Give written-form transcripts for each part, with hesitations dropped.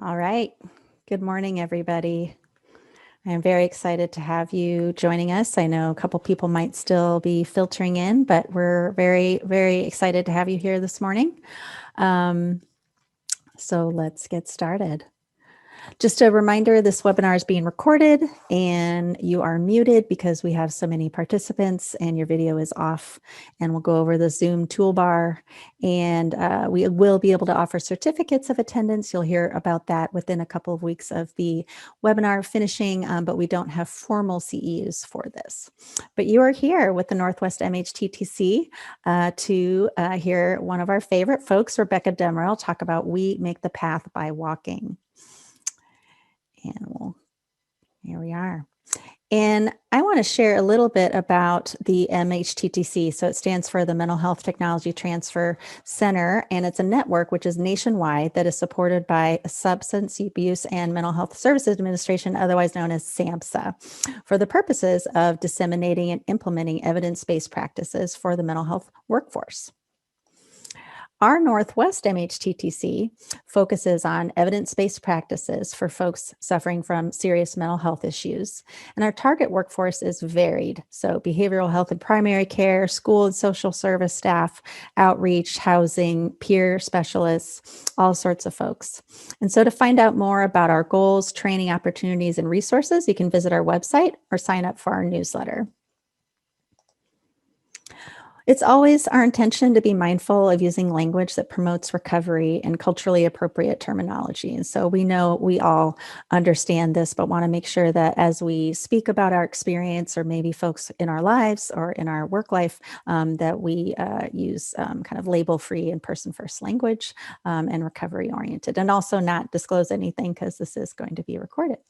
All right. Good morning, everybody. I am very excited to have you joining us. I know a couple people might still be filtering in, but we're very, very excited to have you here this morning. So let's get started. Just a reminder, this webinar is being recorded and you are muted because we have so many participants and your video is off. And we'll go over the Zoom toolbar and we will be able to offer certificates of attendance. You'll hear about that within a couple of weeks of the webinar finishing, but we don't have formal CEUs for this. But you are here with the Northwest MHTTC to hear one of our favorite folks, Rebecca Demerel, talk about We Make the Path by Walking. And here we are. And I want to share a little bit about the MHTTC. So it stands for the Mental Health Technology Transfer Center, and it's a network which is nationwide that is supported by Substance Abuse and Mental Health Services Administration, otherwise known as SAMHSA, for the purposes of disseminating and implementing evidence-based practices for the mental health workforce. Our Northwest MHTTC focuses on evidence-based practices for folks suffering from serious mental health issues. And our target workforce is varied. So behavioral health and primary care, school and social service staff, outreach, housing, peer specialists, all sorts of folks. And so to find out more about our goals, training opportunities, and resources, you can visit our website or sign up for our newsletter. It's always our intention to be mindful of using language that promotes recovery and culturally appropriate terminology. And so we know we all understand this, but want to make sure that as we speak about our experience, or maybe folks in our lives or in our work life, that we use kind of label-free and person-first language and recovery-oriented, and also not disclose anything because this is going to be recorded.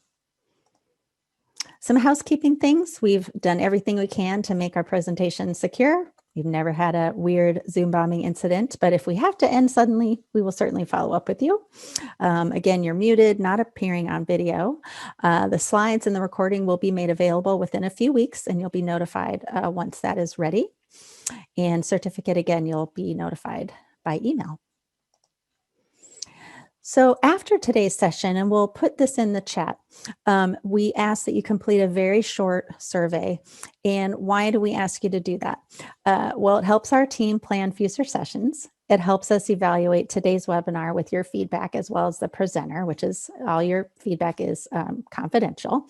Some housekeeping things. We've done everything we can to make our presentation secure. We've never had a weird Zoom bombing incident, but if we have to end suddenly, we will certainly follow up with you. Again, you're muted, not appearing on video. The slides and the recording will be made available within a few weeks, and you'll be notified once that is ready. And certificate, again, you'll be notified by email. So after today's session, and we'll put this in the chat, we ask that you complete a very short survey. And why do we ask you to do that? Well, it helps our team plan future sessions. It helps us evaluate today's webinar with your feedback, as well as the presenter, which is all your feedback is confidential.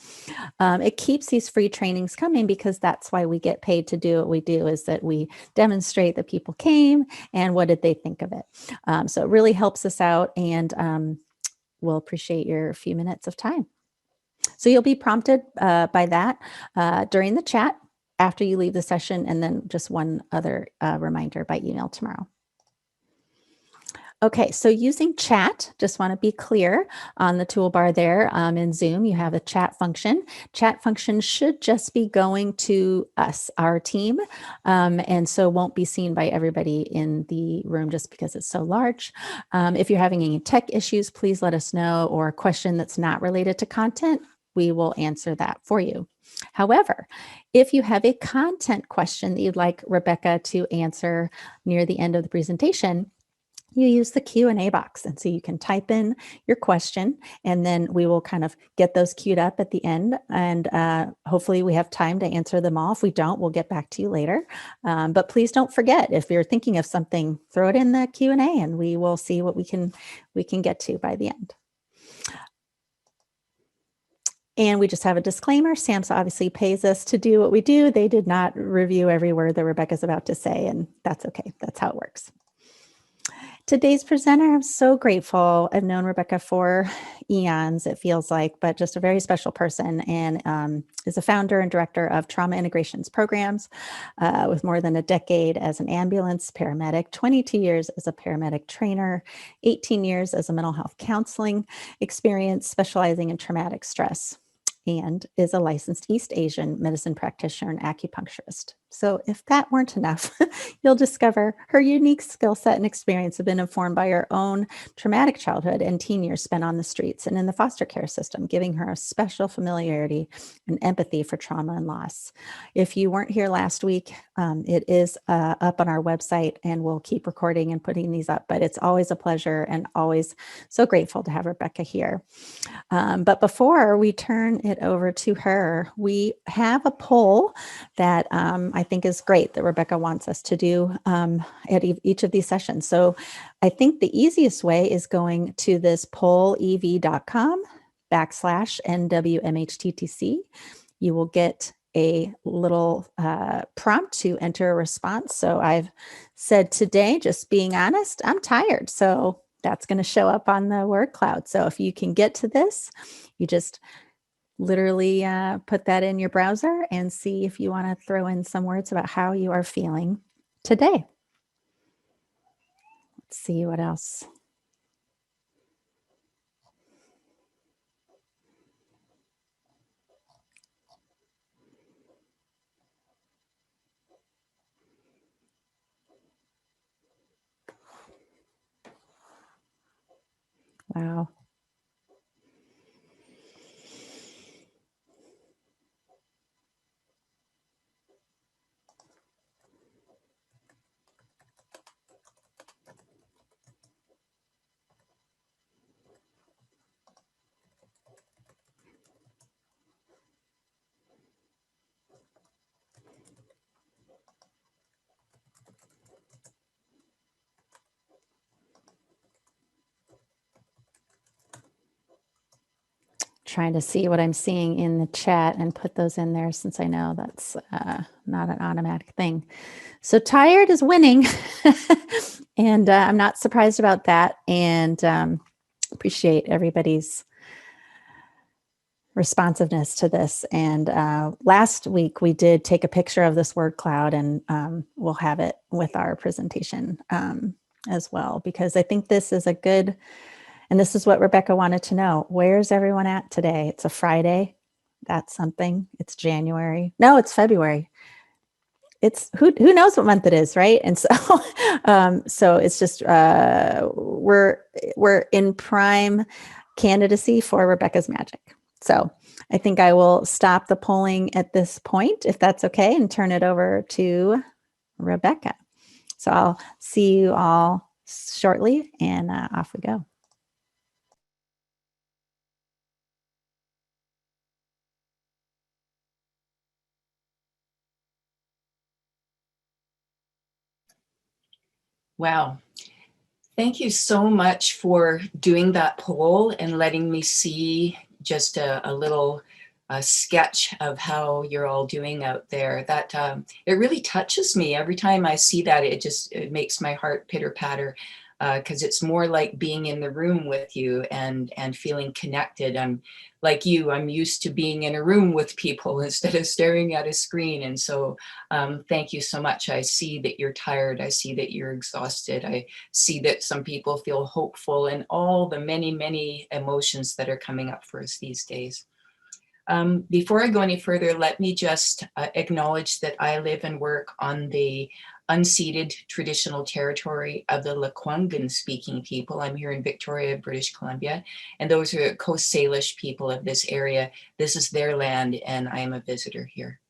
It keeps these free trainings coming because that's why we get paid to do what we do, is that we demonstrate that people came and what did they think of it. So it really helps us out, and we'll appreciate your few minutes of time. So you'll be prompted by that during the chat after you leave the session, and then just one other reminder by email tomorrow. Okay, so using chat, just want to be clear on the toolbar there in Zoom, you have a chat function. Chat function should just be going to us, our team, and so won't be seen by everybody in the room just because it's so large. If you're having any tech issues, please let us know, or a question that's not related to content, we will answer that for you. However, if you have a content question that you'd like Rebecca to answer near the end of the presentation, you use the Q&A box. And so you can type in your question, and then we will kind of get those queued up at the end. And hopefully we have time to answer them all. If we don't, we'll get back to you later. But please don't forget, if you're thinking of something, throw it in the Q&A and we will see what we can get to by the end. And we just have a disclaimer. SAMHSA obviously pays us to do what we do. They did not review every word that Rebecca's about to say, and that's okay. That's how it works. Today's presenter, I'm so grateful. I've known Rebecca for eons, it feels like, but just a very special person, and is a founder and director of Trauma Integrations Programs with more than a decade as an ambulance paramedic, 22 years as a paramedic trainer, 18 years as a mental health counseling experience specializing in traumatic stress, and is a licensed East Asian medicine practitioner and acupuncturist. So, if that weren't enough, you'll discover her unique skill set and experience have been informed by her own traumatic childhood and teen years spent on the streets and in the foster care system, giving her a special familiarity and empathy for trauma and loss. If you weren't here last week, it is up on our website, and we'll keep recording and putting these up. But it's always a pleasure and always so grateful to have Rebecca here. But before we turn it over to her, we have a poll that I think is great that Rebecca wants us to do at each of these sessions. So I think the easiest way is going to this pollev.com/NWMHTTC. You will get a little prompt to enter a response. So I've said today, just being honest, I'm tired. So that's going to show up on the word cloud. So if you can get to this, you just literally put that in your browser and see if you want to throw in some words about how you are feeling today. Let's see what else. Wow. Trying to see what I'm seeing in the chat and put those in there, since I know that's not an automatic thing. So tired is winning. And I'm not surprised about that, and appreciate everybody's responsiveness to this. And last week we did take a picture of this word cloud, and we'll have it with our presentation as well, because I think this is a good, and this is what Rebecca wanted to know. Where's everyone at today? It's a Friday. That's something. It's January. No, it's February. It's who knows what month it is, right? And so so it's just we're in prime candidacy for Rebecca's magic. So I think I will stop the polling at this point, if that's okay, and turn it over to Rebecca. So I'll see you all shortly, and off we go. Wow. Thank you so much for doing that poll and letting me see just a little sketch of how you're all doing out there. That it really touches me every time I see that. It makes my heart pitter patter, because it's more like being in the room with you and feeling connected. I'm like you, I'm used to being in a room with people instead of staring at a screen. And so thank you so much. I see that you're tired. I see that you're exhausted. I see that some people feel hopeful, and all the many, many emotions that are coming up for us these days. Before I go any further, let me just acknowledge that I live and work on the unceded traditional territory of the Lekwungen speaking people. I'm here in Victoria, British Columbia, and those are Coast Salish people of this area. This is their land, and I am a visitor here.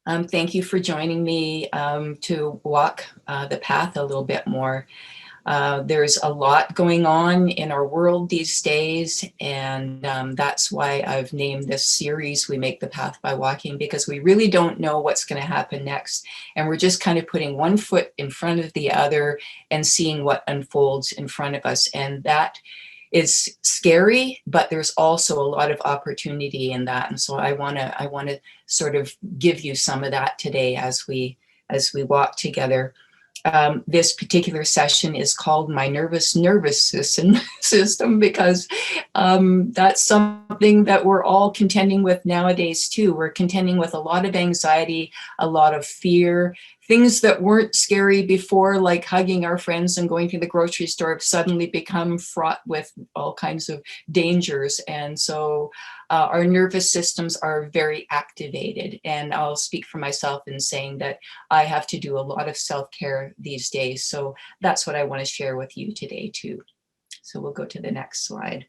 Thank you for joining me to walk the path a little bit more. There's a lot going on in our world these days, and that's why I've named this series We Make the Path by Walking, because we really don't know what's going to happen next, and we're just kind of putting one foot in front of the other and seeing what unfolds in front of us. And that is scary, but there's also a lot of opportunity in that. And so I want to sort of give you some of that today as we walk together. This particular session is called My Nervous System because that's something that we're all contending with nowadays too. We're contending with a lot of anxiety, a lot of fear things that weren't scary before, like hugging our friends and going to the grocery store, have suddenly become fraught with all kinds of dangers. And so our nervous systems are very activated. And I'll speak for myself in saying that I have to do a lot of self-care these days. So that's what I want to share with you today too. So we'll go to the next slide.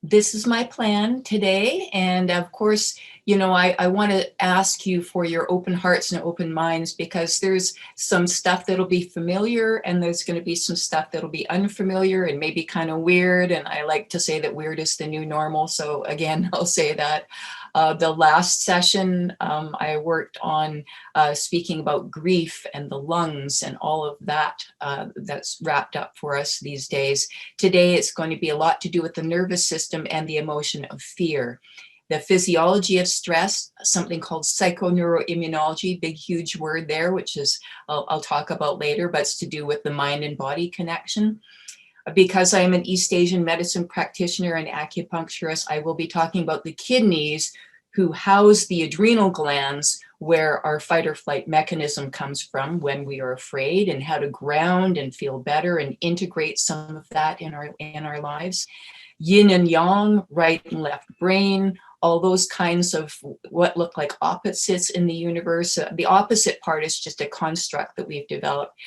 This is my plan today. And of course, you know, I want to ask you for your open hearts and open minds, because there's some stuff that'll be familiar and there's going to be some stuff that'll be unfamiliar and maybe kind of weird. And I like to say that weird is the new normal. So again, I'll say that. The last session, I worked on speaking about grief and the lungs and all of that that's wrapped up for us these days. Today, it's going to be a lot to do with the nervous system and the emotion of fear. The physiology of stress, something called psychoneuroimmunology, big, huge word there, which is I'll talk about later, but it's to do with the mind and body connection. Because I'm an East Asian medicine practitioner and acupuncturist, I will be talking about the kidneys, who house the adrenal glands, where our fight or flight mechanism comes from when we are afraid, and how to ground and feel better and integrate some of that in our lives. Yin and yang, right and left brain, all those kinds of what look like opposites in the universe. The opposite part is just a construct that we've developed.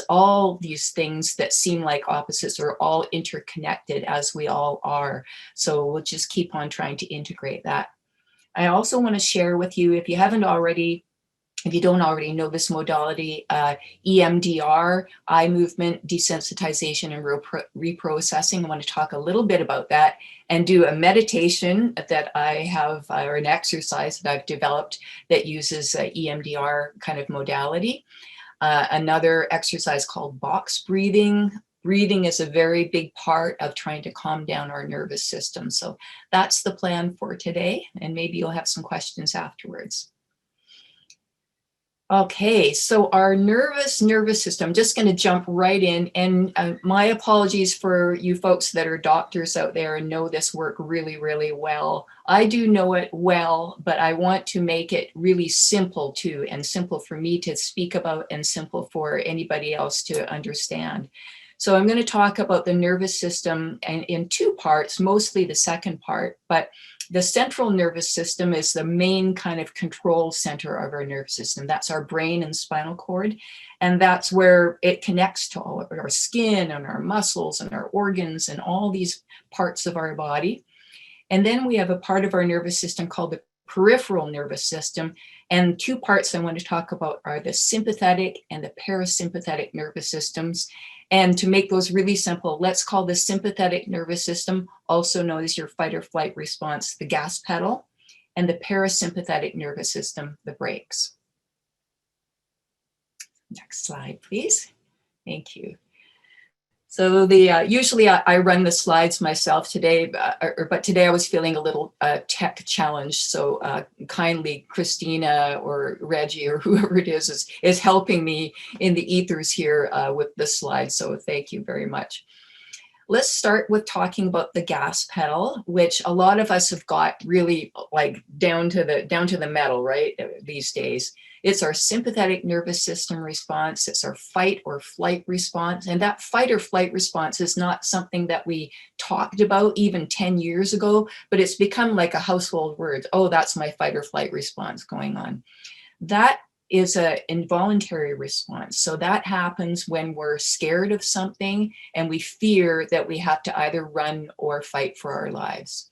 All these things that seem like opposites are all interconnected, as we all are. So we'll just keep on trying to integrate that. I also want to share with you, if you don't already know this modality, EMDR, eye movement desensitization and reprocessing. I want to talk a little bit about that and do a meditation that I have, or an exercise that I've developed that uses EMDR kind of modality. Another exercise called box breathing. Breathing is a very big part of trying to calm down our nervous system. So that's the plan for today, and maybe you'll have some questions afterwards. Okay, so our nervous system, I'm just going to jump right in, and my apologies for you folks that are doctors out there and know this work really, really well. I do know it well, but I want to make it really simple too, and simple for me to speak about and simple for anybody else to understand. So I'm going to talk about the nervous system in two parts, mostly the second part, but the central nervous system is the main kind of control center of our nervous system. That's our brain and spinal cord. And that's where it connects to all of our skin and our muscles and our organs and all these parts of our body. And then we have a part of our nervous system called the peripheral nervous system. And two parts I want to talk about are the sympathetic and the parasympathetic nervous systems. And to make those really simple, let's call the sympathetic nervous system, also known as your fight or flight response, the gas pedal, and the parasympathetic nervous system, the brakes. Next slide, please. Thank you. So usually I run the slides myself today, but today I was feeling a little tech challenged. So kindly Christina or Reggie or whoever it is helping me in the ethers here with the slides. So thank you very much. Let's start with talking about the gas pedal, which a lot of us have got really like down to the metal, right, these days. It's our sympathetic nervous system response. It's our fight or flight response. And that fight or flight response is not something that we talked about even 10 years ago, but it's become like a household word. Oh, that's my fight or flight response going on. That is an involuntary response. So that happens when we're scared of something and we fear that we have to either run or fight for our lives.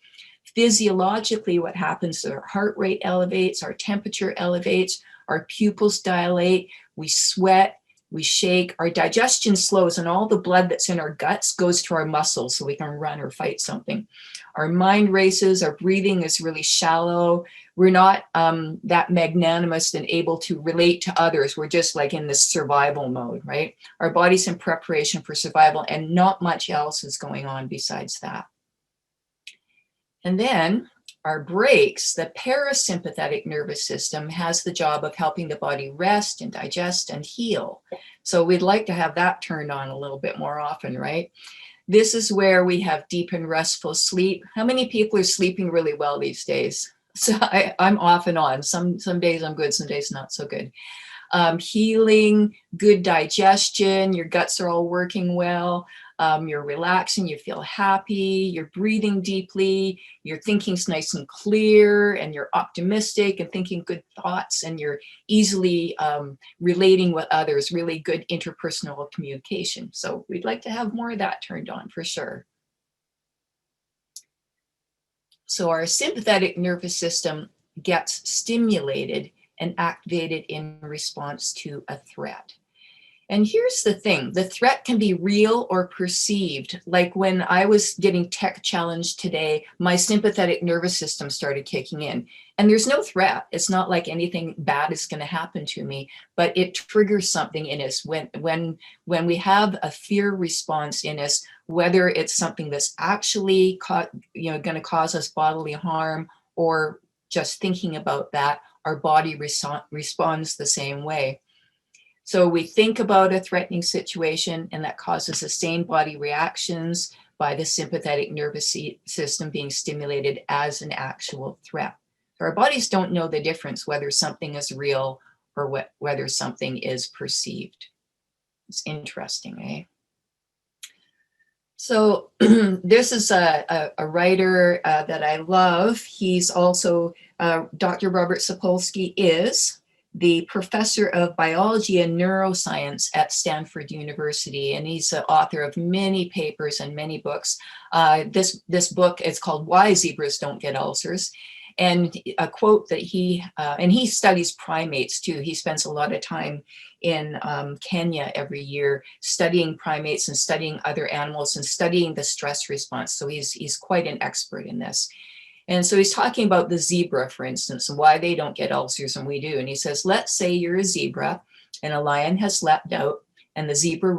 Physiologically, what happens is our heart rate elevates, our temperature elevates, our pupils dilate, we sweat, we shake, our digestion slows, and all the blood that's in our guts goes to our muscles so we can run or fight something. Our mind races, our breathing is really shallow. We're not that magnanimous and able to relate to others. We're just like in this survival mode, right? Our body's in preparation for survival and not much else is going on besides that. And then our brakes, the parasympathetic nervous system, has the job of helping the body rest and digest and heal. So we'd like to have that turned on a little bit more often, right? This is where we have deep and restful sleep. How many people are sleeping really well these days? So I'm off and on. Some days I'm good, some days not so good. Healing, good digestion, your guts are all working well, you're relaxing, you feel happy, you're breathing deeply, your thinking's nice and clear, and you're optimistic and thinking good thoughts, and you're easily relating with others, really good interpersonal communication. So we'd like to have more of that turned on for sure. So our sympathetic nervous system gets stimulated and activated in response to a threat. And here's the thing, the threat can be real or perceived. Like when I was getting tech challenged today, my sympathetic nervous system started kicking in. And there's no threat. It's not like anything bad is going to happen to me, but it triggers something in us when we have a fear response in us, whether it's something that's actually going to cause us bodily harm, or just thinking about that, our body responds the same way. So we think about a threatening situation, and that causes sustained body reactions by the sympathetic nervous system being stimulated as an actual threat. So our bodies don't know the difference whether something is real or whether something is perceived. It's interesting, eh? So this is a writer that I love. He's also, Dr. Robert Sapolsky is the professor of biology and neuroscience at Stanford University, and he's the author of many papers and many books. This book is called Why Zebras Don't Get Ulcers. And a quote that and he studies primates too. He spends a lot of time in Kenya every year studying primates and studying other animals and studying the stress response. So he's quite an expert in this. And so he's talking about the zebra, for instance, and why they don't get ulcers and we do. And he says, let's say you're a zebra and a lion has leapt out and the zebra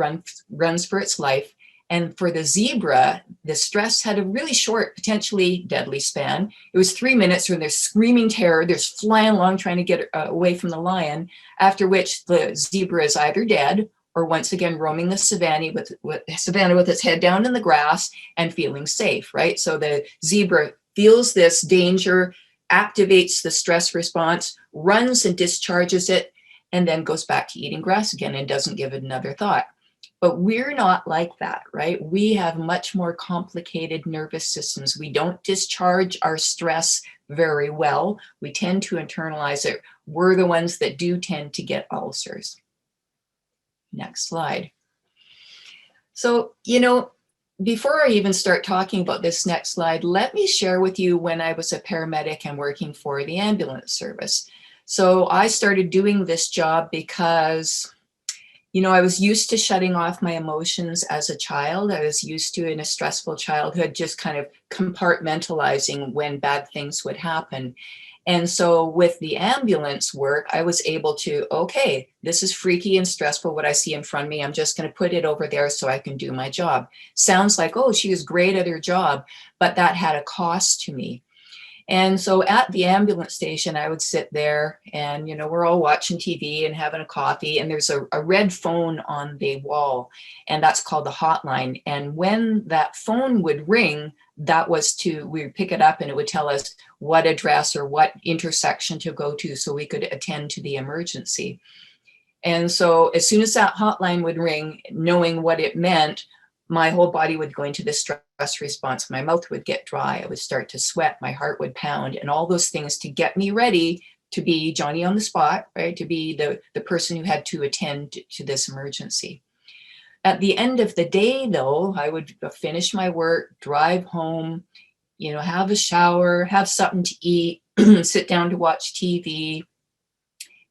runs for its life. And for the zebra, the stress had a really short, potentially deadly span. It was 3 minutes when they're screaming terror, they're flying along trying to get away from the lion, after which the zebra is either dead or once again roaming the savanna with its head down in the grass and feeling safe, right? So the zebra feels this danger, activates the stress response, runs and discharges it, and then goes back to eating grass again and doesn't give it another thought. But we're not like that, right? We have much more complicated nervous systems. We don't discharge our stress very well. We tend to internalize it. We're the ones that do tend to get ulcers. Next slide. So, before I even start talking about this next slide, let me share with you when I was a paramedic and working for the ambulance service. So I started doing this job because, I was used to shutting off my emotions as a child. I was used to, in a stressful childhood, just kind of compartmentalizing when bad things would happen. And so with the ambulance work, I was able to, okay, this is freaky and stressful, what I see in front of me. I'm just going to put it over there so I can do my job. Sounds like, oh, she was great at her job, but that had a cost to me. And so at the ambulance station, I would sit there and, we're all watching TV and having a coffee, and there's a red phone on the wall, and that's called the hotline. And when that phone would ring, we would pick it up and it would tell us what address or what intersection to go to so we could attend to the emergency. And so as soon as that hotline would ring, knowing what it meant, my whole body would go into this stress response. My mouth would get dry. I would start to sweat. My heart would pound, and all those things to get me ready to be Johnny on the spot, right? To be the person who had to attend to this emergency. At the end of the day, though, I would finish my work, drive home, have a shower, have something to eat, sit down to watch TV,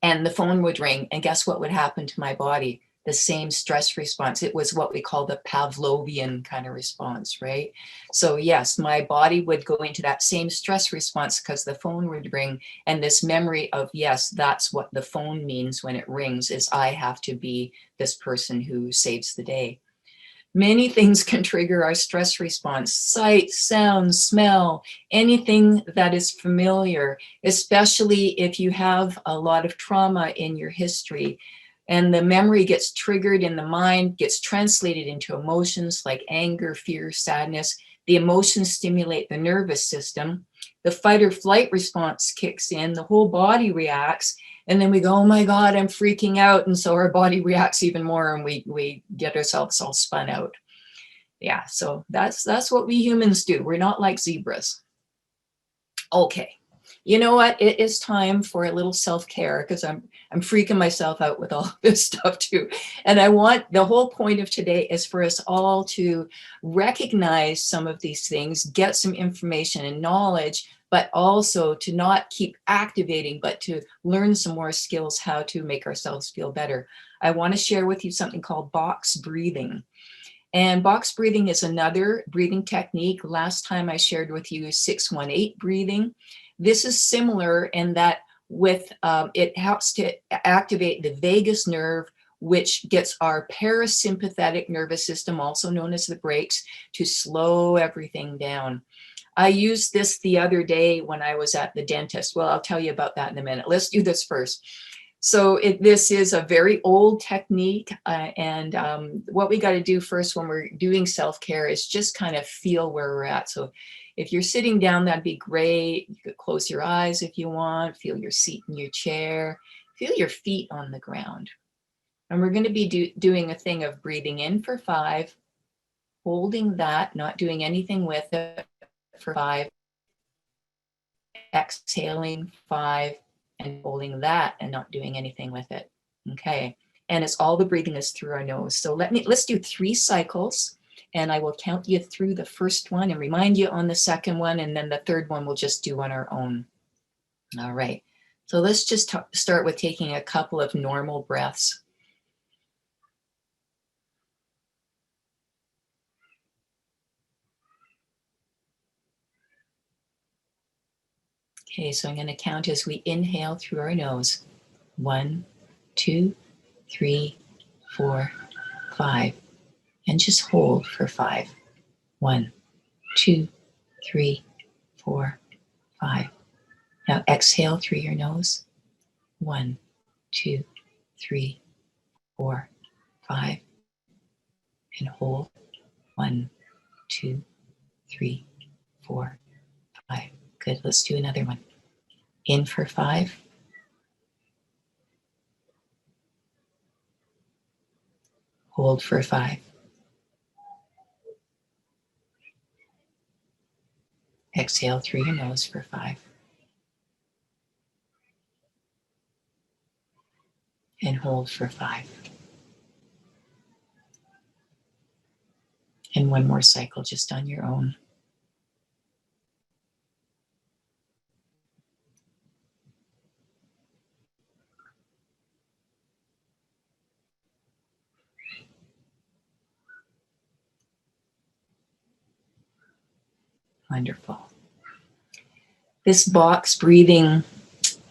and the phone would ring. And guess what would happen to my body? The same stress response. It was what we call the Pavlovian kind of response, right? So yes, my body would go into that same stress response because the phone would ring, and this memory of, yes, that's what the phone means when it rings, is I have to be this person who saves the day. Many things can trigger our stress response: sight, sound, smell, anything that is familiar, especially if you have a lot of trauma in your history. And the memory gets triggered in the mind, gets translated into emotions like anger, fear, sadness. The emotions stimulate the nervous system. the fight or flight response kicks in, the whole body reacts, and then we go, oh my God, I'm freaking out. And so our body reacts even more and we get ourselves all spun out. Yeah, so that's what we humans do. We're not like zebras. Okay, you know what? It is time for a little self-care because I'm freaking myself out with all this stuff too. And I want, the whole point of today is for us all to recognize some of these things, get some information and knowledge, but also to not keep activating, but to learn some more skills how to make ourselves feel better. I want to share with you something called box breathing. And box breathing is another breathing technique. Last time I shared with you 618 breathing. This is similar in that it helps to activate the vagus nerve, which gets our parasympathetic nervous system, also known as the brakes, to slow everything down. I used this the other day when I was at the dentist. Well, I'll tell you about that in a minute. Let's do this first. So this is a very old technique, and what we got to do first when we're doing self-care is just kind of feel where we're at. So if you're sitting down, that'd be great. You could close your eyes if you want, feel your seat in your chair, feel your feet on the ground. And we're going to be doing a thing of breathing in for 5, holding that, not doing anything with it for 5, exhaling 5, and holding that and not doing anything with it. Okay. And it's all the breathing is through our nose. So let's do 3 cycles, and I will count you through the first one and remind you on the second one. And then the third one we'll just do on our own. All right. So let's just start with taking a couple of normal breaths. Okay, so I'm going to count as we inhale through our nose. 1, 2, 3, 4, 5. And just hold for 5. 1, 2, 3, 4, 5. Now exhale through your nose. 1, 2, 3, 4, 5. And hold. 1, 2, 3, 4, 5. Good. Let's do another one. In for 5. Hold for 5. Exhale through your nose for 5. And hold for 5. And one more cycle just on your own. Wonderful. This box breathing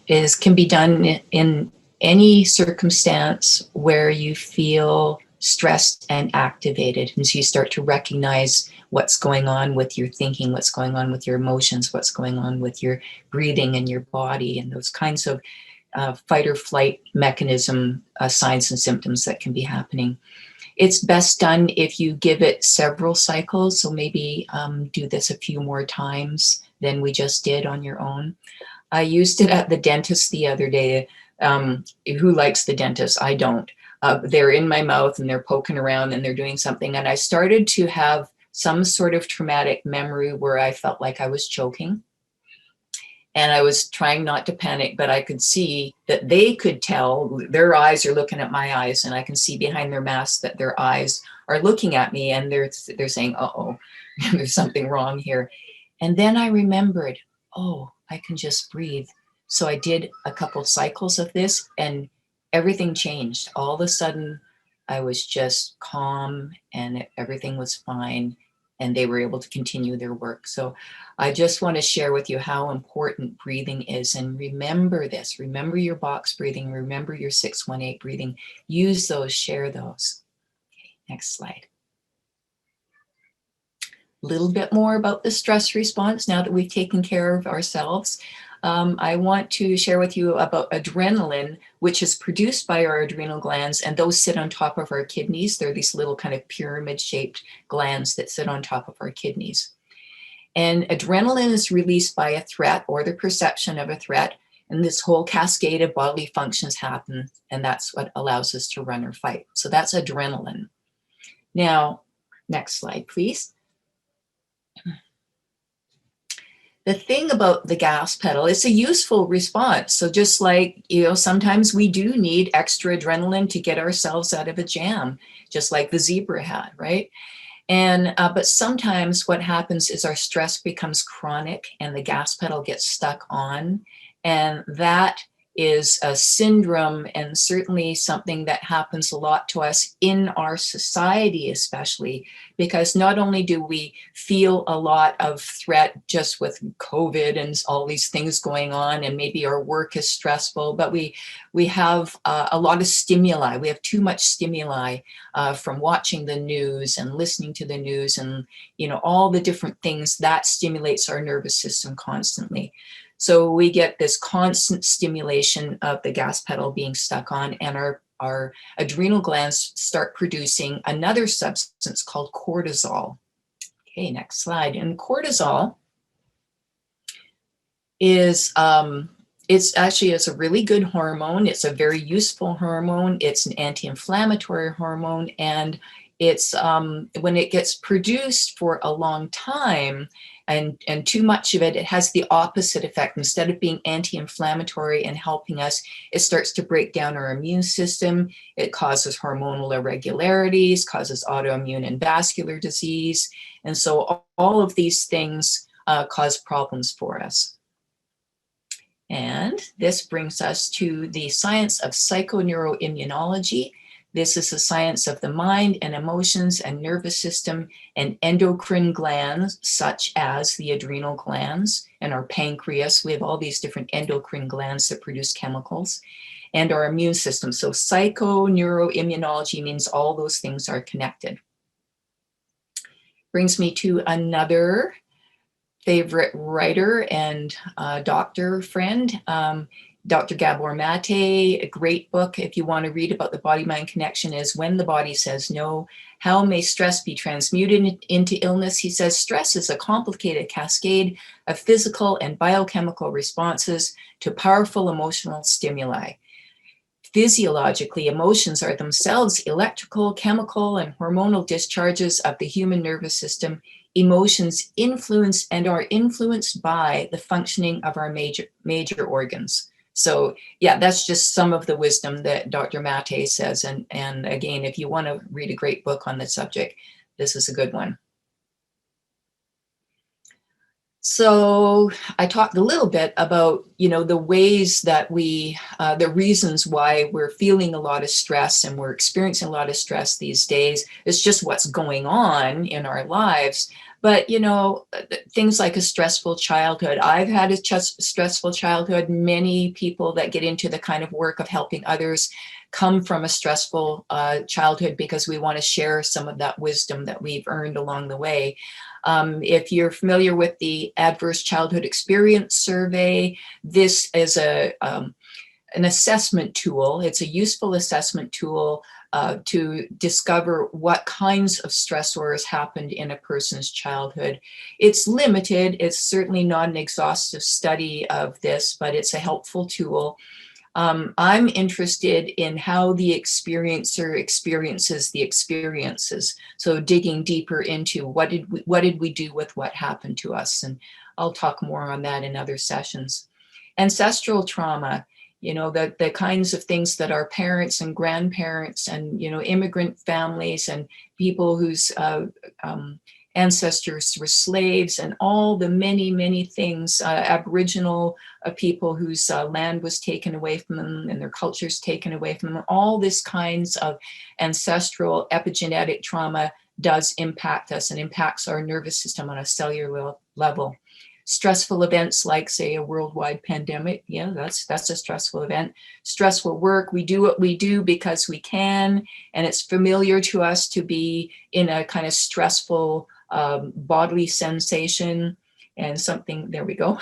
can be done in any circumstance where you feel stressed and activated. And so you start to recognize what's going on with your thinking, what's going on with your emotions, what's going on with your breathing and your body, and those kinds of fight or flight mechanism signs and symptoms that can be happening. It's best done if you give it several cycles. So maybe do this a few more times than we just did on your own. I used it at the dentist the other day. Who likes the dentist? I don't. They're in my mouth and they're poking around and they're doing something. And I started to have some sort of traumatic memory where I felt like I was choking. And I was trying not to panic, but I could see that they could tell, their eyes are looking at my eyes, and I can see behind their mask that their eyes are looking at me, and they're saying, uh-oh, there's something wrong here. And then I remembered, oh, I can just breathe. So I did a couple cycles of this, and everything changed. All of a sudden, I was just calm, and everything was fine, and they were able to continue their work. So I just want to share with you how important breathing is. And remember this, remember your box breathing, remember your 618 breathing, use those, share those. Okay, next slide. A little bit more about the stress response now that we've taken care of ourselves. I want to share with you about adrenaline, which is produced by our adrenal glands, and those sit on top of our kidneys. They're these little kind of pyramid-shaped glands that sit on top of our kidneys. And adrenaline is released by a threat or the perception of a threat. And this whole cascade of bodily functions happen. And that's what allows us to run or fight. So that's adrenaline. Now, next slide, please. The thing about the gas pedal, it's a useful response. So just like, sometimes we do need extra adrenaline to get ourselves out of a jam, just like the zebra had, right? And but sometimes what happens is our stress becomes chronic and the gas pedal gets stuck on, and that is a syndrome, and certainly something that happens a lot to us in our society, especially because not only do we feel a lot of threat just with COVID and all these things going on, and maybe our work is stressful, but we have a lot of stimuli. We have too much stimuli from watching the news and listening to the news, and all the different things that stimulates our nervous system constantly. So we get this constant stimulation of the gas pedal being stuck on, and our adrenal glands start producing another substance called cortisol. Okay, next slide. And cortisol is it's a really good hormone. It's a very useful hormone. It's an anti-inflammatory hormone, and it's when it gets produced for a long time and too much of it, it has the opposite effect. Instead of being anti-inflammatory and helping us, it starts to break down our immune system. It causes hormonal irregularities, causes autoimmune and vascular disease. And so all of these things cause problems for us. And this brings us to the science of psychoneuroimmunology. This is the science of the mind and emotions and nervous system and endocrine glands, such as the adrenal glands and our pancreas. We have all these different endocrine glands that produce chemicals, and our immune system. So psychoneuroimmunology means all those things are connected. Brings me to another favorite writer and doctor friend, Dr. Gabor Mate. A great book if you want to read about the body-mind connection is When the Body Says No, How May Stress Be Transmuted into Illness? He says stress is a complicated cascade of physical and biochemical responses to powerful emotional stimuli. Physiologically, emotions are themselves electrical, chemical, and hormonal discharges of the human nervous system. Emotions influence and are influenced by the functioning of our major organs. So yeah, that's just some of the wisdom that Dr. Mate says. And again, if you want to read a great book on the subject, this is a good one. So I talked a little bit about, the ways that the reasons why we're feeling a lot of stress and we're experiencing a lot of stress these days. It's just what's going on in our lives. But, things like a stressful childhood. I've had a stressful childhood. Many people that get into the kind of work of helping others come from a stressful childhood because we want to share some of that wisdom that we've earned along the way. If you're familiar with the Adverse Childhood Experience Survey, this is an assessment tool. It's a useful assessment tool to discover what kinds of stressors happened in a person's childhood. It's limited. It's certainly not an exhaustive study of this, but it's a helpful tool. I'm interested in how the experiencer experiences the experiences. So digging deeper into what did we do with what happened to us? And I'll talk more on that in other sessions. Ancestral trauma, the kinds of things that our parents and grandparents and, immigrant families and people whose ancestors were slaves, and all the many, many things, Aboriginal people whose land was taken away from them and their cultures taken away from them. All this kinds of ancestral epigenetic trauma does impact us and impacts our nervous system on a cellular level. Stressful events like, say, a worldwide pandemic, yeah, that's a stressful event. Stressful work, we do what we do because we can, and it's familiar to us to be in a kind of stressful bodily sensation and something, there we go.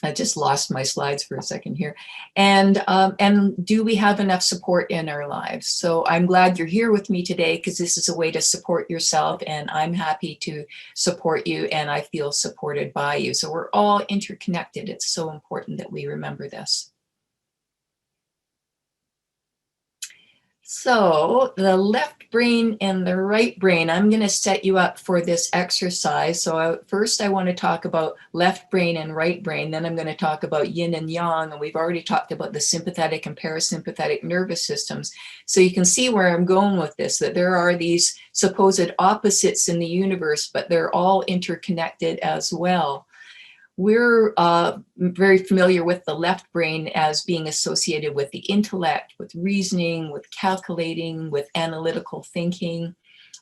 I just lost my slides for a second here. And do we have enough support in our lives? So I'm glad you're here with me today, because this is a way to support yourself, and I'm happy to support you, and I feel supported by you. So we're all interconnected. It's so important that we remember this. So the left brain and the right brain, I'm going to set you up for this exercise. So first I want to talk about left brain and right brain. Then I'm going to talk about yin and yang. And we've already talked about the sympathetic and parasympathetic nervous systems. So you can see where I'm going with this, that there are these supposed opposites in the universe, but they're all interconnected as well. We're very familiar with the left brain as being associated with the intellect, with reasoning, with calculating, with analytical thinking.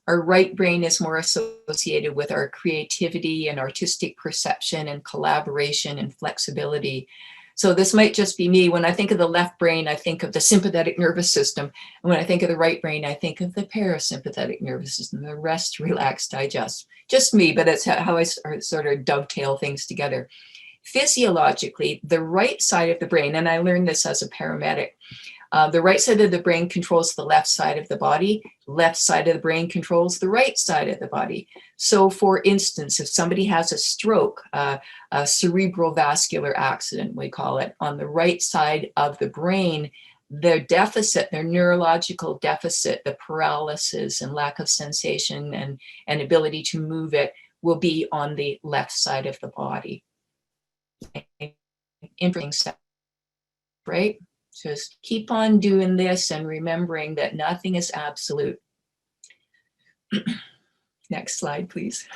Our right brain is more associated with our creativity and artistic perception and collaboration and flexibility. So this might just be me. When I think of the left brain, I think of the sympathetic nervous system. And when I think of the right brain, I think of the parasympathetic nervous system, the rest, relax, digest. Just me, but it's how I sort of dovetail things together. Physiologically, the right side of the brain, and I learned this as a paramedic, the right side of the brain controls the left side of the body. Left side of the brain controls the right side of the body. So for instance, if somebody has a stroke, a cerebral vascular accident, we call it, on the right side of the brain, their deficit, their neurological deficit, the paralysis and lack of sensation and ability to move it will be on the left side of the body. Interesting stuff, right? Just keep on doing this and remembering that nothing is absolute. Next slide, please.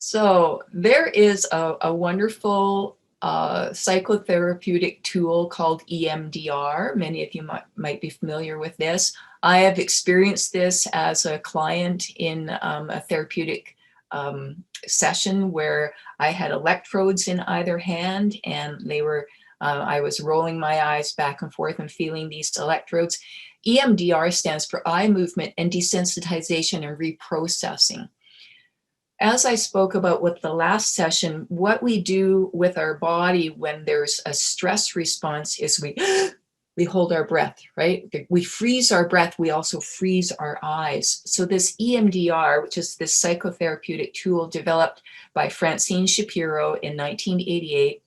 So there is a wonderful psychotherapeutic tool called EMDR. Many of you might be familiar with this. I have experienced this as a client in a therapeutic session where I had electrodes in either hand, and they were I was rolling my eyes back and forth and feeling these electrodes. EMDR stands for eye movement and desensitization and reprocessing. As I spoke about with the last session, what we do with our body when there's a stress response is we hold our breath, right? We freeze our breath. We also freeze our eyes. So this EMDR, which is this psychotherapeutic tool developed by Francine Shapiro in 1988,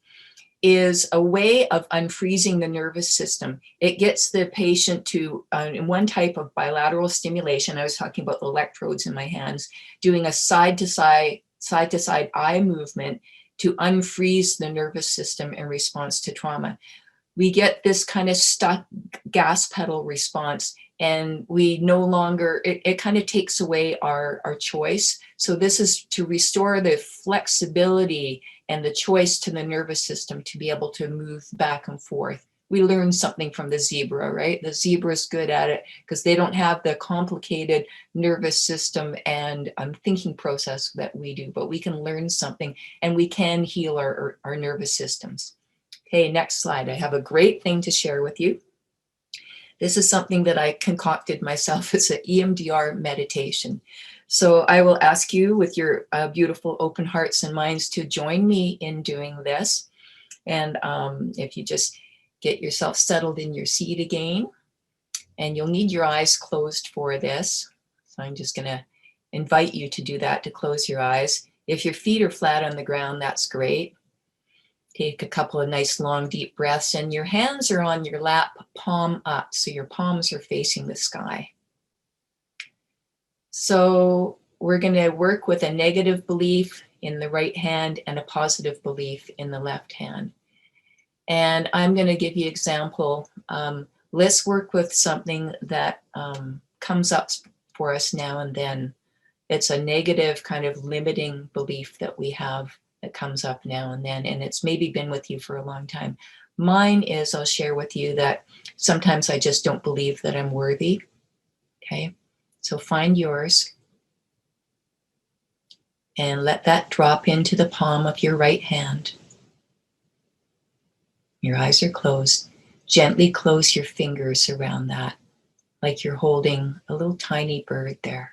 is a way of unfreezing the nervous system. It gets the patient to, in one type of bilateral stimulation, I was talking about the electrodes in my hands, doing a side-to-side eye movement to unfreeze the nervous system in response to trauma. We get this kind of stuck gas pedal response, and we no longer, it kind of takes away our choice. So this is to restore the flexibility and the choice to the nervous system to be able to move back and forth. We learned something from the zebra, right? The zebra is good at it because they don't have the complicated nervous system and thinking process that we do, but we can learn something and we can heal our nervous systems. Okay, next slide. I have a great thing to share with you. This is something that I concocted myself. It's an EMDR meditation. So I will ask you with your beautiful open hearts and minds to join me in doing this. And if you just get yourself settled in your seat again, and you'll need your eyes closed for this. So I'm just going to invite you to do that, to close your eyes. If your feet are flat on the ground, that's great. Take a couple of nice long deep breaths, and your hands are on your lap, palm up. So your palms are facing the sky. So we're going to work with a negative belief in the right hand and a positive belief in the left hand. And I'm going to give you an example. Let's work with something that comes up for us now and then. It's a negative kind of limiting belief that we have that comes up now and then, and it's maybe been with you for a long time. Mine is, I'll share with you that sometimes I just don't believe that I'm worthy. Okay, so find yours and let that drop into the palm of your right hand. Your eyes are closed. Gently close your fingers around that, like you're holding a little tiny bird there.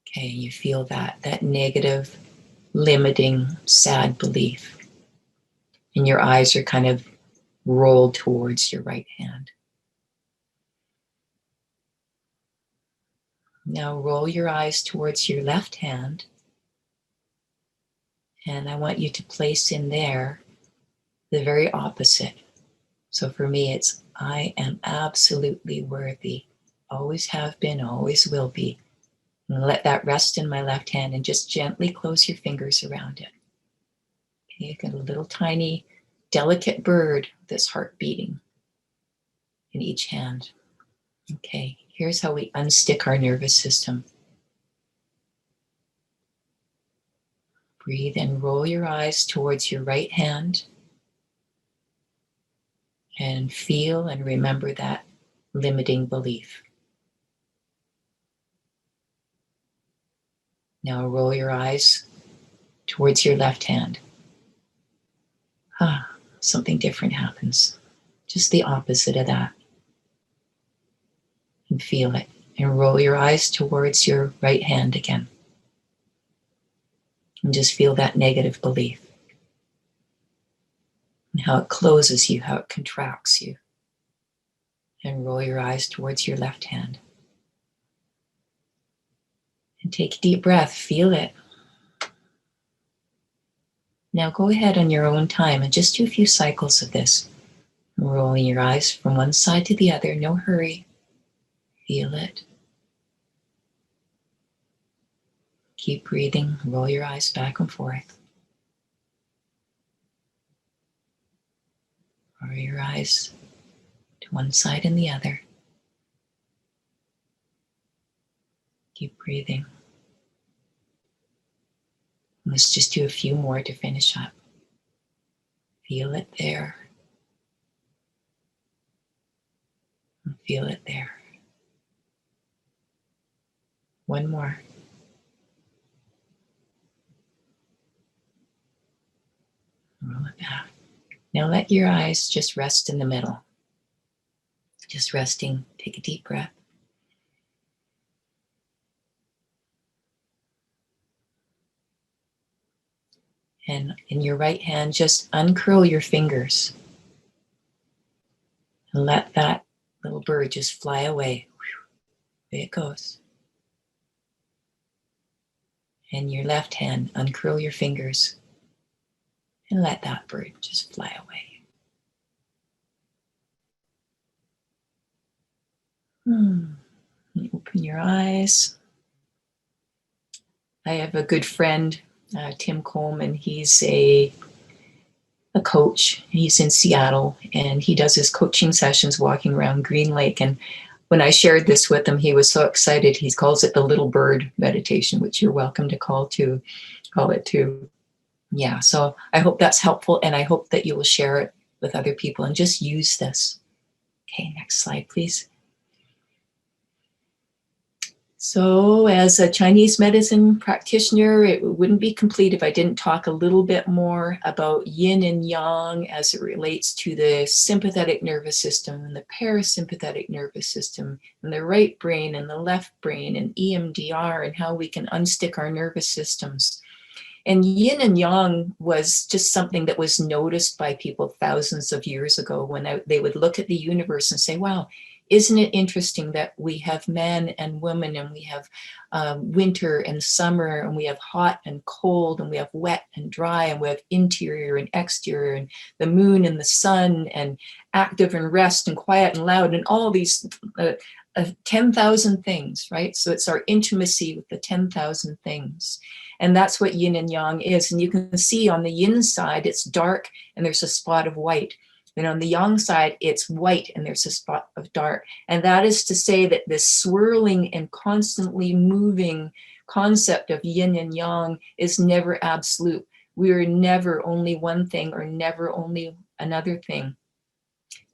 Okay, you feel that negative limiting, sad belief. And your eyes are kind of rolled towards your right hand. Now roll your eyes towards your left hand. And I want you to place in there the very opposite. So for me, it's I am absolutely worthy. Always have been, always will be. And let that rest in my left hand and just gently close your fingers around it. Okay, you got a little tiny, delicate bird that's heart beating in each hand. Okay, here's how we unstick our nervous system. Breathe and roll your eyes towards your right hand and feel and remember that limiting belief. Now roll your eyes towards your left hand. Something different happens. Just the opposite of that. And feel it. And roll your eyes towards your right hand again. And just feel that negative belief. And how it closes you, how it contracts you. And roll your eyes towards your left hand. And take a deep breath, feel it. Now go ahead on your own time and just do a few cycles of this. Rolling your eyes from one side to the other, no hurry. Feel it. Keep breathing, roll your eyes back and forth. Roll your eyes to one side and the other. Keep breathing. Let's just do a few more to finish up. Feel it there. And feel it there. One more. Roll it back. Now let your eyes just rest in the middle. Just resting. Take a deep breath. And in your right hand, just uncurl your fingers. And let that little bird just fly away. There it goes. And your left hand, uncurl your fingers. And let that bird just fly away. And open your eyes. I have a good friend, Tim Coleman. He's a coach. He's in Seattle, and he does his coaching sessions walking around Green Lake. And when I shared this with him, he was so excited. He calls it the little bird meditation, which you're welcome to call it too. Yeah, so I hope that's helpful, and I hope that you will share it with other people and just use this. Okay, next slide, please. So as a Chinese medicine practitioner, it wouldn't be complete if I didn't talk a little bit more about yin and yang as it relates to the sympathetic nervous system and the parasympathetic nervous system and the right brain and the left brain and EMDR and how we can unstick our nervous systems. And yin and yang was just something that was noticed by people thousands of years ago when they would look at the universe and say, wow, isn't it interesting that we have men and women and we have winter and summer and we have hot and cold and we have wet and dry and we have interior and exterior and the moon and the sun and active and rest and quiet and loud and all these 10,000 things, right? So it's our intimacy with the 10,000 things. And that's what yin and yang is. And you can see on the yin side, it's dark and there's a spot of white. And on the yang side, it's white and there's a spot of dark. And that is to say that this swirling and constantly moving concept of yin and yang is never absolute. We are never only one thing or never only another thing.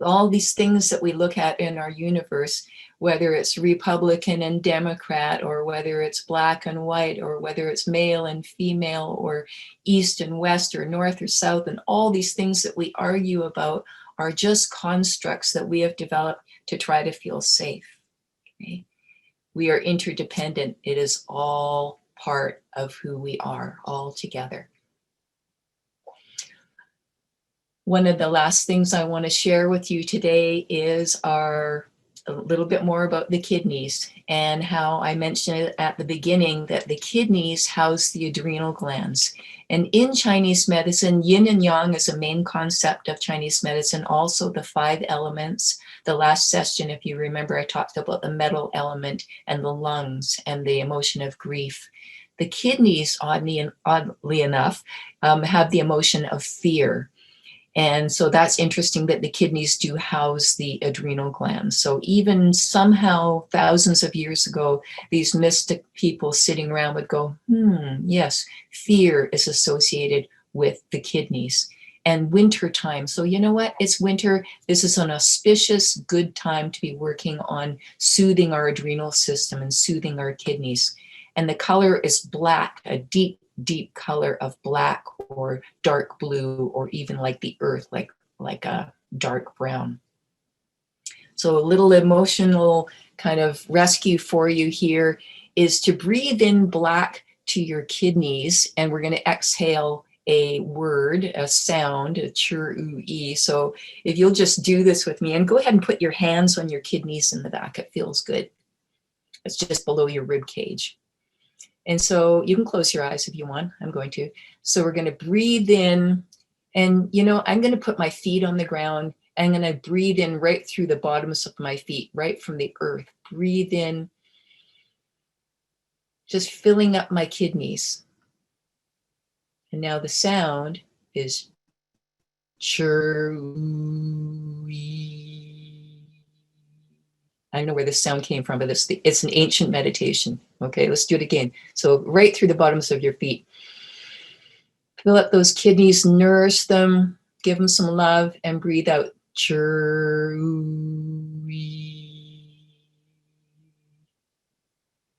All these things that we look at in our universe, whether it's Republican and Democrat, or whether it's black and white, or whether it's male and female, or east and west, or north or south, and all these things that we argue about are just constructs that we have developed to try to feel safe. Okay? We are interdependent. It is all part of who we are all together. One of the last things I want to share with you today is a little bit more about the kidneys, and how I mentioned at the beginning that the kidneys house the adrenal glands. And in Chinese medicine, yin and yang is a main concept of Chinese medicine, also the 5 elements. The last session, if you remember, I talked about the metal element and the lungs and the emotion of grief. The kidneys, oddly enough, have the emotion of fear. And so that's interesting that the kidneys do house the adrenal glands. So even somehow thousands of years ago, these mystic people sitting around would go, yes, fear is associated with the kidneys. And winter time. So you know what? It's winter. This is an auspicious, good time to be working on soothing our adrenal system and soothing our kidneys. And the color is black, a deep color of black or dark blue, or even like the earth, like a dark brown. So a little emotional kind of rescue for you here is to breathe in black to your kidneys, and we're going to exhale a word, a sound, a chur-u-e. So if you'll just do this with me, and go ahead and put your hands on your kidneys in the back, it feels good. It's just below your rib cage. And so you can close your eyes if you want. I'm going to. So we're going to breathe in, and I'm going to put my feet on the ground. I'm going to breathe in right through the bottoms of my feet, right from the earth. Breathe in, just filling up my kidneys. And now the sound is chur-u-e. I don't know where this sound came from, but it's an ancient meditation. Okay, let's do it again. So right through the bottoms of your feet. Fill up those kidneys, nourish them, give them some love, and breathe out. Chur-u-e.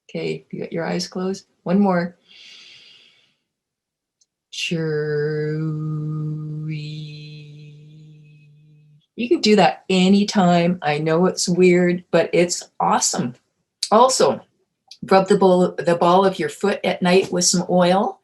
Okay, you got your eyes closed? One more. Chur-u-e. You can do that anytime. I know it's weird, but it's awesome. Also, rub the ball of your foot at night with some oil.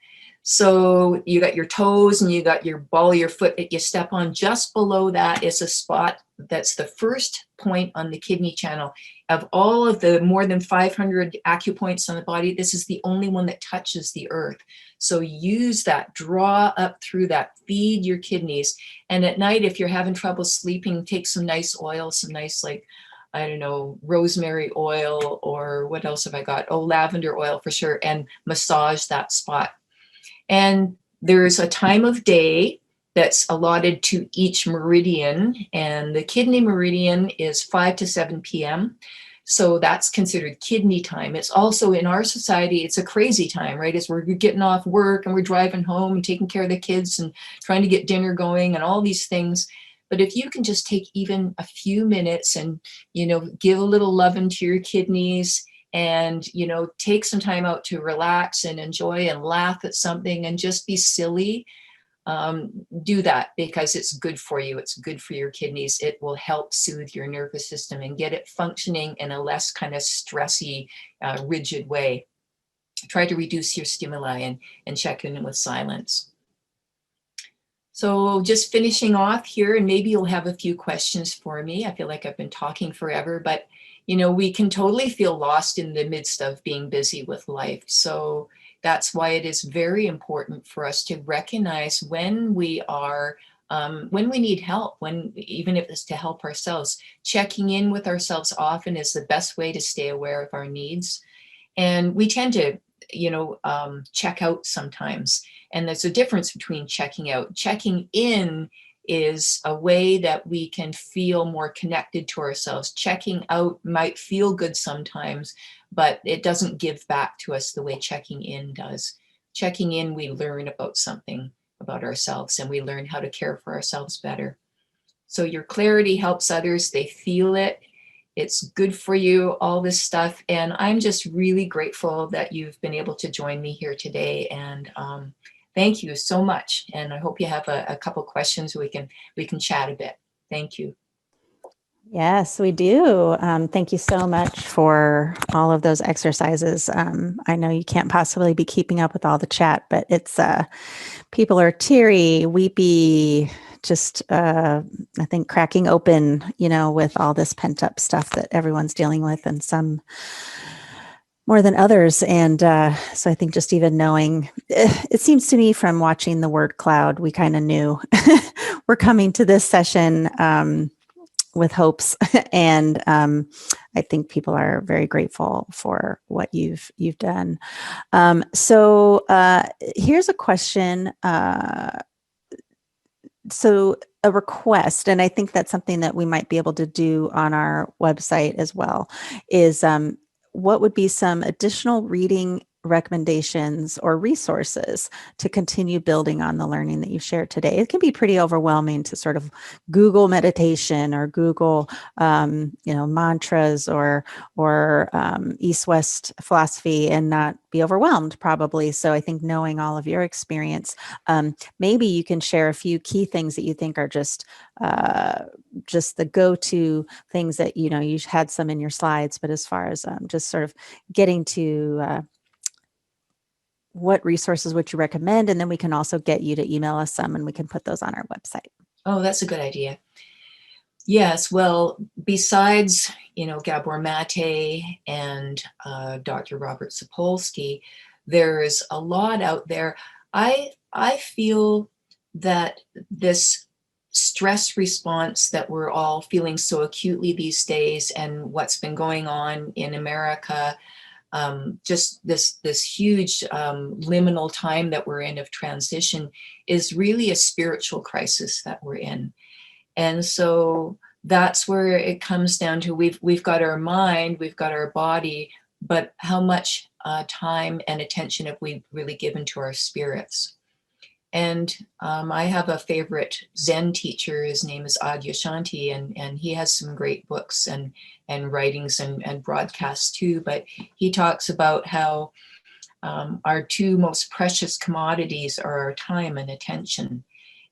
So you got your toes and you got your ball of your foot that you step on. Just below that is a spot that's the first point on the kidney channel. Of all of the more than 500 acupoints on the body, this is the only one that touches the earth. So use that, draw up through that, feed your kidneys. And at night, if you're having trouble sleeping, take some nice oil, some nice, like, I don't know, rosemary oil, or what else have I got? Oh, lavender oil for sure, and massage that spot. And there's a time of day that's allotted to each meridian, and the kidney meridian is 5 to 7 p.m. So that's considered kidney time. It's also, in our society, it's a crazy time, right? As we're getting off work and we're driving home and taking care of the kids and trying to get dinner going and all these things. But if you can just take even a few minutes and, give a little love into your kidneys, and, take some time out to relax and enjoy and laugh at something and just be silly, do that, because it's good for you. It's good for your kidneys. It will help soothe your nervous system and get it functioning in a less kind of stressy, rigid way. Try to reduce your stimuli and check in with silence. So just finishing off here, and maybe you'll have a few questions for me. I feel like I've been talking forever, but we can totally feel lost in the midst of being busy with life. So that's why it is very important for us to recognize when we are, when we need help, even if it's to help ourselves. Checking in with ourselves often is the best way to stay aware of our needs. And we tend to, check out sometimes. And there's a difference between checking out. Checking in is a way that we can feel more connected to ourselves. Checking out might feel good sometimes, but it doesn't give back to us the way checking in does. Checking in, we learn about something about ourselves, and we learn how to care for ourselves better. So your clarity helps others. They feel it. It's good for you, all this stuff. And I'm just really grateful that you've been able to join me here today. And thank you so much. And I hope you have a couple questions we can chat a bit. Thank you. Yes, we do. Thank you so much for all of those exercises. I know you can't possibly be keeping up with all the chat, but it's people are teary, weepy, just I think cracking open, with all this pent up stuff that everyone's dealing with, and some more than others. And so I think just even knowing, it seems to me from watching the word cloud, we kind of knew we're coming to this session with hopes. And I think people are very grateful for what you've done. So here's a question. So a request, and I think that's something that we might be able to do on our website as well, is what would be some additional reading recommendations or resources to continue building on the learning that you shared today? It can be pretty overwhelming to sort of Google meditation or Google, mantras or East-West philosophy and not be overwhelmed, probably. So I think knowing all of your experience, maybe you can share a few key things that you think are just the go-to things that you had some in your slides, but as far as just sort of getting to what resources would you recommend, and then we can also get you to email us some, and we can put those on our website. Oh, that's a good idea. Yes, well, besides, Gabor Mate and Dr. Robert Sapolsky, there's a lot out there. I feel that this stress response that we're all feeling so acutely these days, and what's been going on in America, just this huge liminal time that we're in of transition, is really a spiritual crisis that we're in. And so that's where it comes down to, we've got our mind, we've got our body, but how much time and attention have we really given to our spirits? And I have a favorite Zen teacher. His name is Adyashanti, and he has some great books and writings and broadcasts too. But he talks about how our two most precious commodities are our time and attention.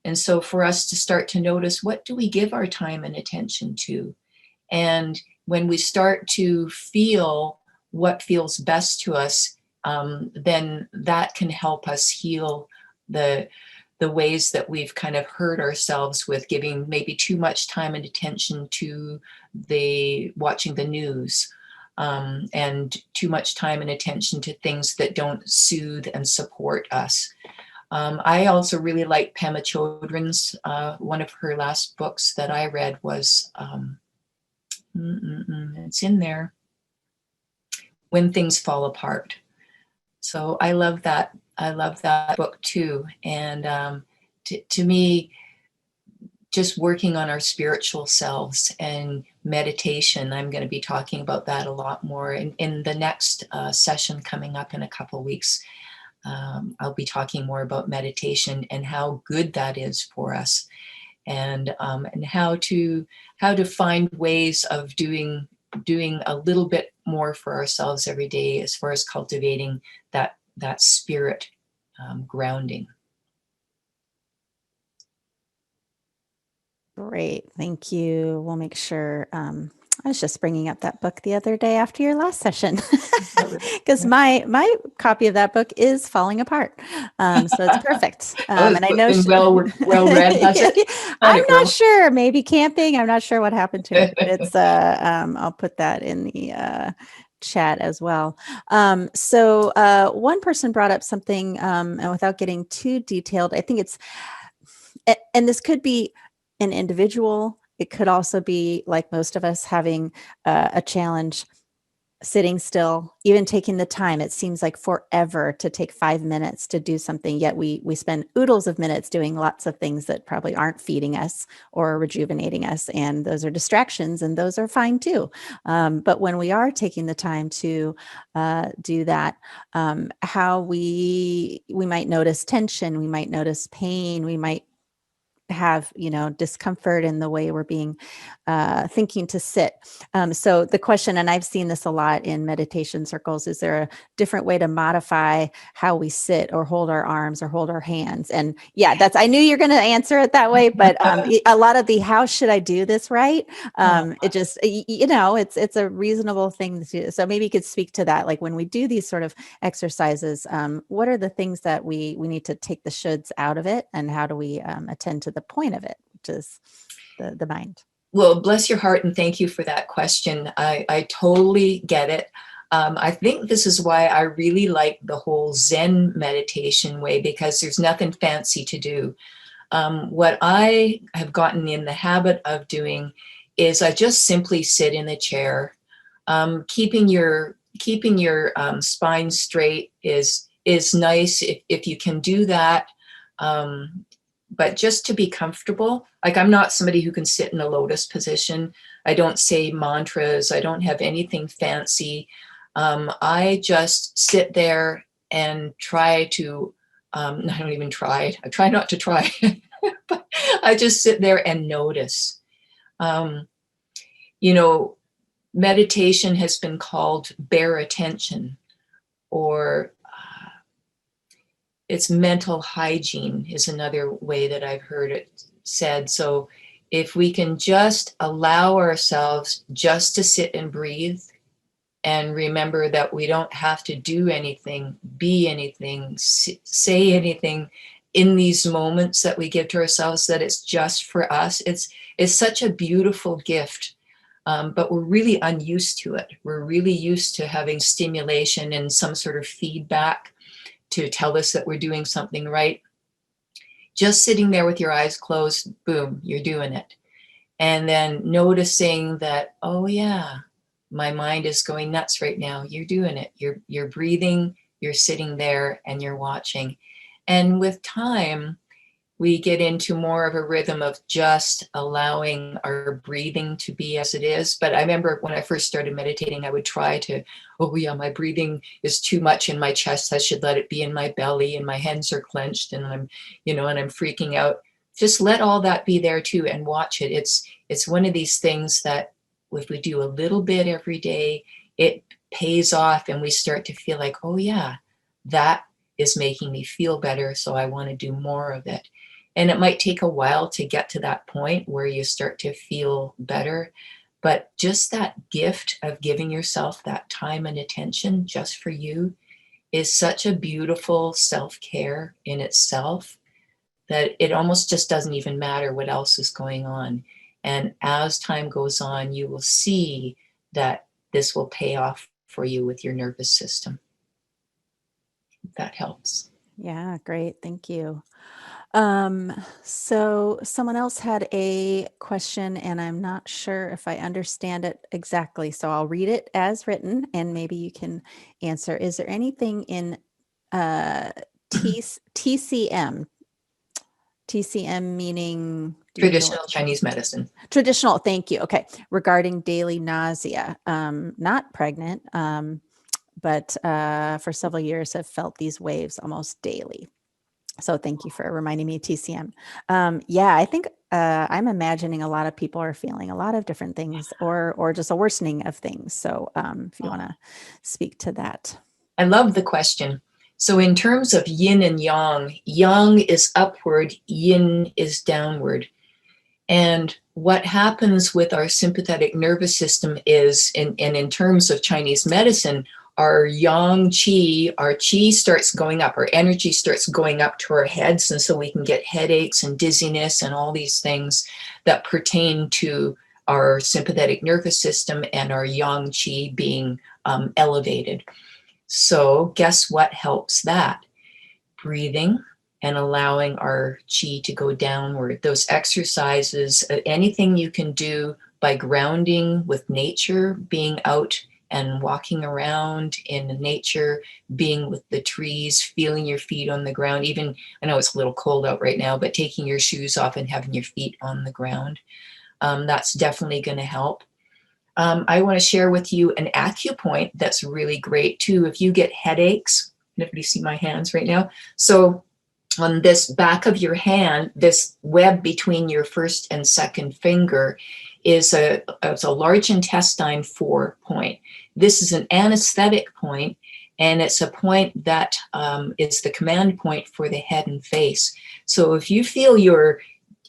And so for us to start to notice, what do we give our time and attention to? And when we start to feel what feels best to us, then that can help us heal the ways that we've kind of hurt ourselves with giving maybe too much time and attention to watching the news, and too much time and attention to things that don't soothe and support us. I also really like Pema Chodron's, one of her last books that I read was, it's in there, When Things Fall Apart. So I love that. I love that book too. And to me, just working on our spiritual selves and meditation, I'm going to be talking about that a lot more in the next session coming up in a couple of weeks. I'll be talking more about meditation and how good that is for us, and how to find ways of doing a little bit more for ourselves every day, as far as cultivating that spirit grounding. Great, thank you. We'll make sure. I was just bringing up that book the other day after your last session, because my copy of that book is falling apart. So it's perfect. And I know well read. Has it? I'm not sure. Maybe camping. I'm not sure what happened to it, but it's. I'll put that in the chat as well. So one person brought up something, and without getting too detailed, I think it's, and this could be an individual. It could also be, like most of us, having a challenge sitting still, even taking the time. It seems like forever to take 5 minutes to do something, yet we spend oodles of minutes doing lots of things that probably aren't feeding us or rejuvenating us. And those are distractions, and those are fine too. But when we are taking the time to do that, how we might notice tension, we might notice pain, we might have, discomfort in the way we're being thinking to sit. So the question, and I've seen this a lot in meditation circles, is there a different way to modify how we sit or hold our arms or hold our hands? And yeah, I knew you're going to answer it that way, but a lot of the, how should I do this right? It just, it's a reasonable thing to do. So maybe you could speak to that. Like when we do these sort of exercises, what are the things that we need to take the shoulds out of it, and how do we attend to the point of it, which is the mind? Well, bless your heart, and thank you for that question. I totally get it. I think this is why I really like the whole Zen meditation way, because there's nothing fancy to do. What I have gotten in the habit of doing is I just simply sit in a chair. Keeping your spine straight is nice if you can do that. But just to be comfortable, like I'm not somebody who can sit in a lotus position. I don't say mantras. I don't have anything fancy. I just sit there and try to, I don't even try. I try not to try. But I just sit there and notice. Meditation has been called bare attention, or it's mental hygiene is another way that I've heard it said. So if we can just allow ourselves just to sit and breathe and remember that we don't have to do anything, be anything, say anything in these moments that we give to ourselves, that it's just for us, it's such a beautiful gift. But we're really unused to it. We're really used to having stimulation and some sort of feedback to tell us that we're doing something right. Just sitting there with your eyes closed, boom, you're doing it. And then noticing that, oh yeah, my mind is going nuts right now. You're doing it. You're breathing, you're sitting there, and you're watching. And with time, we get into more of a rhythm of just allowing our breathing to be as it is. But I remember when I first started meditating, I would try to, oh yeah, my breathing is too much in my chest. I should let it be in my belly, and my hands are clenched, and I'm freaking out. Just let all that be there too, and watch it. It's one of these things that if we do a little bit every day, it pays off, and we start to feel like, oh yeah, that is making me feel better. So I want to do more of it. And it might take a while to get to that point where you start to feel better. But just that gift of giving yourself that time and attention just for you is such a beautiful self-care in itself, that it almost just doesn't even matter what else is going on. And as time goes on, you will see that this will pay off for you with your nervous system. If that helps. Yeah, great. Thank you. So someone else had a question, and I'm not sure if I understand it exactly. So I'll read it as written, and maybe you can answer. Is there anything in TCM? TCM meaning traditional Chinese medicine. Traditional, thank you. Okay, regarding daily nausea. Not pregnant, but for several years have felt these waves almost daily. So thank you for reminding me of TCM. Yeah, I think I'm imagining a lot of people are feeling a lot of different things, or just a worsening of things. So if you want to speak to that. I love the question. So in terms of yin and yang, yang is upward, yin is downward. And what happens with our sympathetic nervous system is, and in terms of Chinese medicine, our yang qi, our qi starts going up, our energy starts going up to our heads. And so we can get headaches and dizziness and all these things that pertain to our sympathetic nervous system and our yang qi being elevated. So guess what helps that? Breathing and allowing our qi to go downward. Those exercises, anything you can do by grounding with nature, being out and walking around in nature, being with the trees, feeling your feet on the ground. Even, I know it's a little cold out right now, but taking your shoes off and having your feet on the ground, that's definitely going to help. I want to share with you an acupoint that's really great too. If you get headaches, nobody see my hands right now. So on this back of your hand, this web between your first and second finger is a large intestine 4 point. This is an anesthetic point, and it's a point that is the command point for the head and face. So if you feel your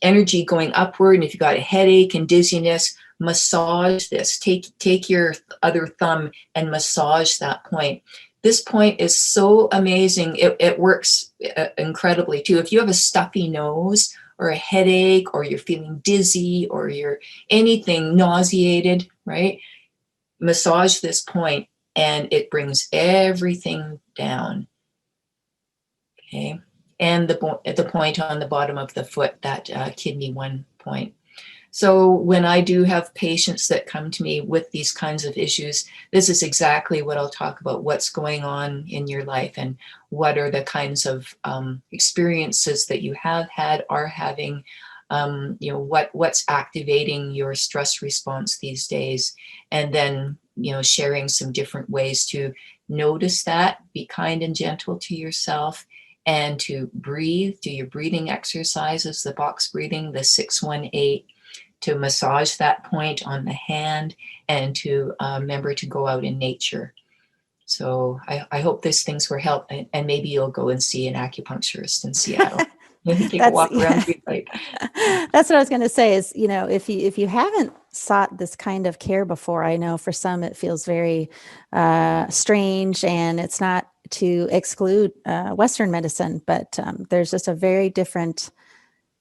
energy going upward, and if you've got a headache and dizziness, massage this. Take your other thumb and massage that point. This point is so amazing. It works incredibly too. If you have a stuffy nose or a headache, or you're feeling dizzy, or you're anything nauseated, right? Massage this point and it brings everything down. Okay. And the point on the bottom of the foot, that kidney 1 point. So when I do have patients that come to me with these kinds of issues, this is exactly what I'll talk about: what's going on in your life and what are the kinds of experiences that you have had, are having, what's activating your stress response these days. And then, sharing some different ways to notice that, be kind and gentle to yourself, and to breathe, do your breathing exercises, the box breathing, the 6-1-8, to massage that point on the hand, and to remember to go out in nature. So I hope these things were help, and maybe you'll go and see an acupuncturist in Seattle. Maybe take a walk around. That's what I was going to say is, if you haven't sought this kind of care before, I know for some it feels very strange, and it's not to exclude Western medicine, but there's just a very different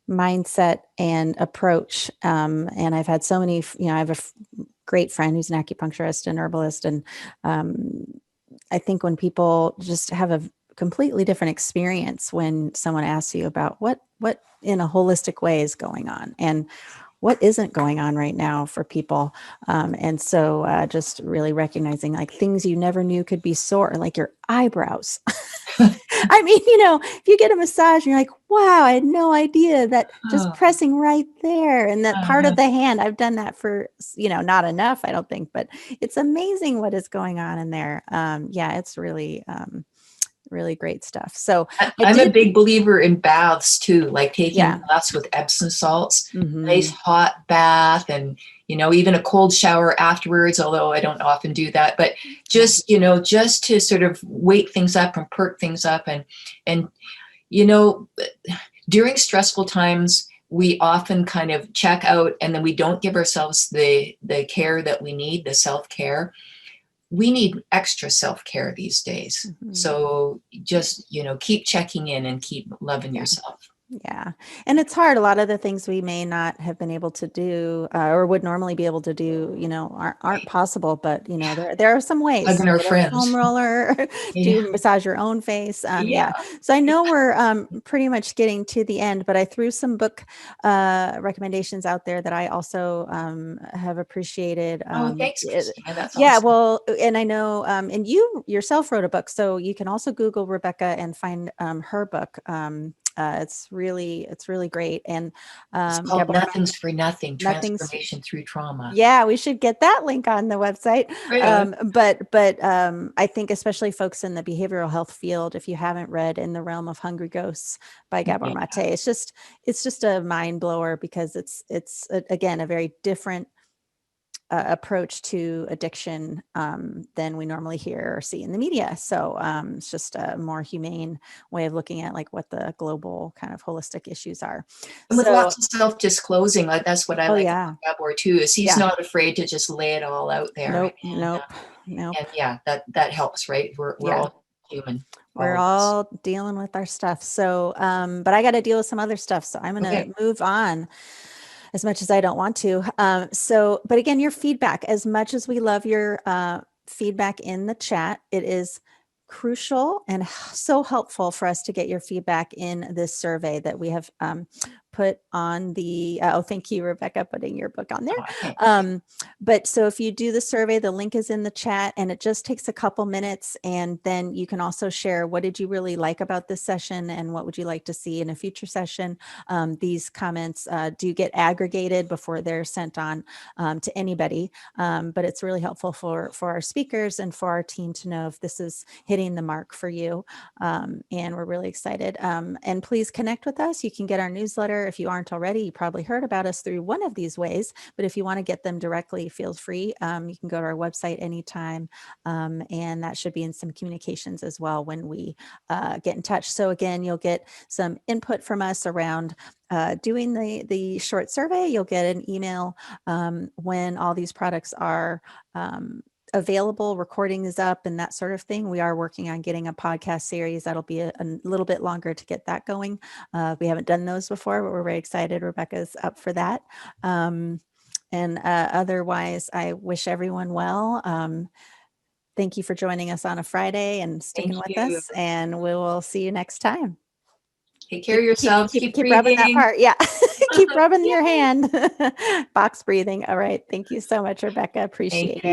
mindset and approach. And I've had so many, I have a great friend who's an acupuncturist and herbalist. And I think when people just have a completely different experience when someone asks you about what in a holistic way is going on and what isn't going on right now for people. And so just really recognizing like things you never knew could be sore, like your eyebrows. I mean, if you get a massage and you're like, wow, I had no idea that just pressing right there, and that part of the hand, I've done that for, not enough, I don't think, but it's amazing what is going on in there. Yeah, it's really, really great stuff. So I'm a big believer in baths too, like taking baths with Epsom salts, Mm-hmm. nice hot bath, and even a cold shower afterwards, although I don't often do that, but just just to sort of wake things up and perk things up. And during stressful times, we often kind of check out, and then we don't give ourselves the care that we need, the self-care. We need extra self-care these days. Mm-hmm. So just, keep checking in and keep loving yourself. Yeah. And it's hard. A lot of the things we may not have been able to do or would normally be able to do, aren't possible, but there are some ways. Hugging our friends. Foam roller, do massage your own face. So I know we're pretty much getting to the end, but I threw some book recommendations out there that I also have appreciated. Thanks, Christina. That's awesome. Well, and I know, and you yourself wrote a book, so you can also Google Rebecca and find her book. It's really great. And it's called Nothing's for Nothing, Transformation Through Trauma. Yeah, we should get that link on the website. But I think especially folks in the behavioral health field, if you haven't read In the Realm of Hungry Ghosts by Gabor Mate, it's just a mind blower, because it's again a very different approach to addiction than we normally hear or see in the media. So it's just a more humane way of looking at like what the global kind of holistic issues are. And with lots of self-disclosing, like that's what I like about Gabor too, is he's not afraid to just lay it all out there. Nope. And that helps, right? We're all human. We're all dealing with our stuff. So, but I got to deal with some other stuff. So I'm going to move on, as much as I don't want to. But again, your feedback, as much as we love your feedback in the chat, it is crucial and so helpful for us to get your feedback in this survey that we have put on the, oh, thank you, Rebecca, putting your book on there. Okay. But so if you do the survey, the link is in the chat, and it just takes a couple minutes. And then you can also share, what did you really like about this session and what would you like to see in a future session? These comments do get aggregated before they're sent on to anybody. But it's really helpful for our speakers and for our team to know if this is hitting the mark for you. And we're really excited. And please connect with us. You can get our newsletter. If you aren't already, you probably heard about us through one of these ways, but if you want to get them directly, feel free. You can go to our website anytime. And that should be in some communications as well when we get in touch. So again, you'll get some input from us around doing the short survey. You'll get an email when all these products are available, recording is up and that sort of thing. We are working on getting a podcast series. That'll be a little bit longer to get that going. We haven't done those before, but we're very excited. Rebecca's up for that. And otherwise, I wish everyone well. Thank you for joining us on a Friday and sticking with us, and we will see you next time. Take care of yourselves. Keep rubbing that part. Yeah. Keep rubbing your hand. Box breathing. All right. Thank you so much, Rebecca. Appreciate it.